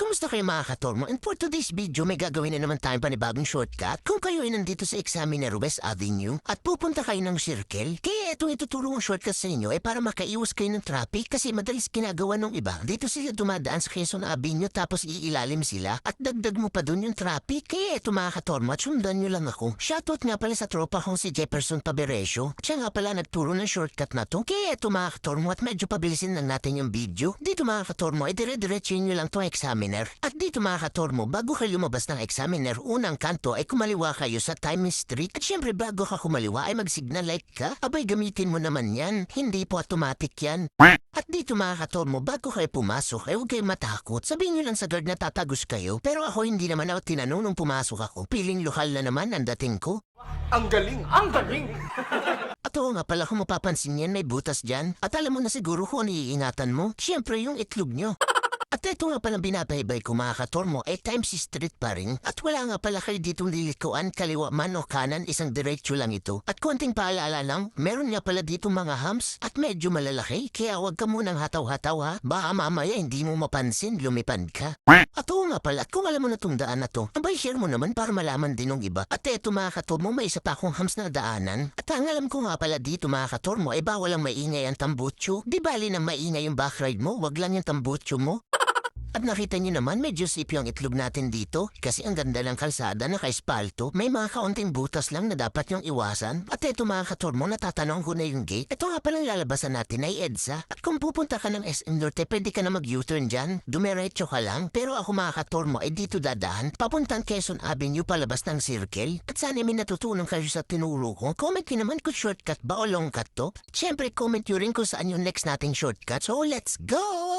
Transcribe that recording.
Kumusta kayo mga katormo? And for today's video, may gagawin na naman tayong panibagong shortcut. Kung kayo ay nandito sa Examiner West Avenue at pupunta kayo ng circle, kaya itong ituturo ng shortcut sa inyo ay para makaiwas kayo ng traffic kasi madalas ginagawa ng iba. Dito sila dumadaan sa Quezon Avenue tapos iilalim sila at dagdag mo pa dun yung traffic. Kaya ito mga katormo at sundan nyo lang ako. Shoutout nga pala sa tropa kong si Jefferson Paberesio. Siya nga pala nagturo ng shortcut na to. Kaya ito mga katormo at medyo pabilisin lang natin yung video. Dito mga katormo ay dire-diretsuin nyo lang to Examiner. At dito mga katormo, bago kayo lumabas ng Examiner, unang kanto ay kumaliwa kayo sa Time Street. At syempre bago ka kumaliwa ay mag-signal light ka. Abay gamitin mo naman yan, hindi po automatic yan. At dito mga katormo, bago kayo pumasok ay huwag kayong matakot. Sabihin nyo lang sa guard na tatagos kayo. Pero ako hindi naman ako tinanong nung pumasok ako. Piling lokal na naman ang dating ko. Ang galing! Ang galing! At oo nga pala kung mapapansin yan may butas dyan. At alam mo na siguro kung ano iingatan mo. Syempre yung itlog nyo. At ito nga palang binabaybay ko mga katormo ay Times Street pa rin. At wala nga pala kayo ditong lilikuan, kaliwa man o kanan, isang diretso lang ito. At konting paalala lang, meron nga pala ditong mga humps at medyo malalaki. Kaya huwag ka munang hataw-hataw ha. Baka mamaya hindi mo mapansin, lumipad ka. At oo nga pala, at kung alam mo na tong daan na to, abay share mo naman para malaman din ng iba. At eto mga katormo, may isa pa akong humps na daanan. At ang alam ko nga pala dito mga katormo ay bawal ang maingay ang tambutso. Di bali nang maingay yung backride mo, wag lang yung tambutso mo. At nakita niyo naman medyo sip yung itlog natin dito kasi ang ganda ng kalsada naka-espalto. May mga kaunting butas lang na dapat yung iwasan. At eto mga katormo, natatanong ko na yung gate. Ito nga palang lalabasan natin ay EDSA. At kung pupunta ka ng SM Norte, pwede ka na mag-U-turn dyan. Dumiretso ka lang. Pero ako mga katormo ay dito dadaan. Papuntang Quezon Avenue palabas ng circle. At sana may natutunan kayo sa tinuro ko. Comment nyo naman kung shortcut ba o long cut to. Siyempre comment nyo rin kung saan yung next nating shortcut. So let's go!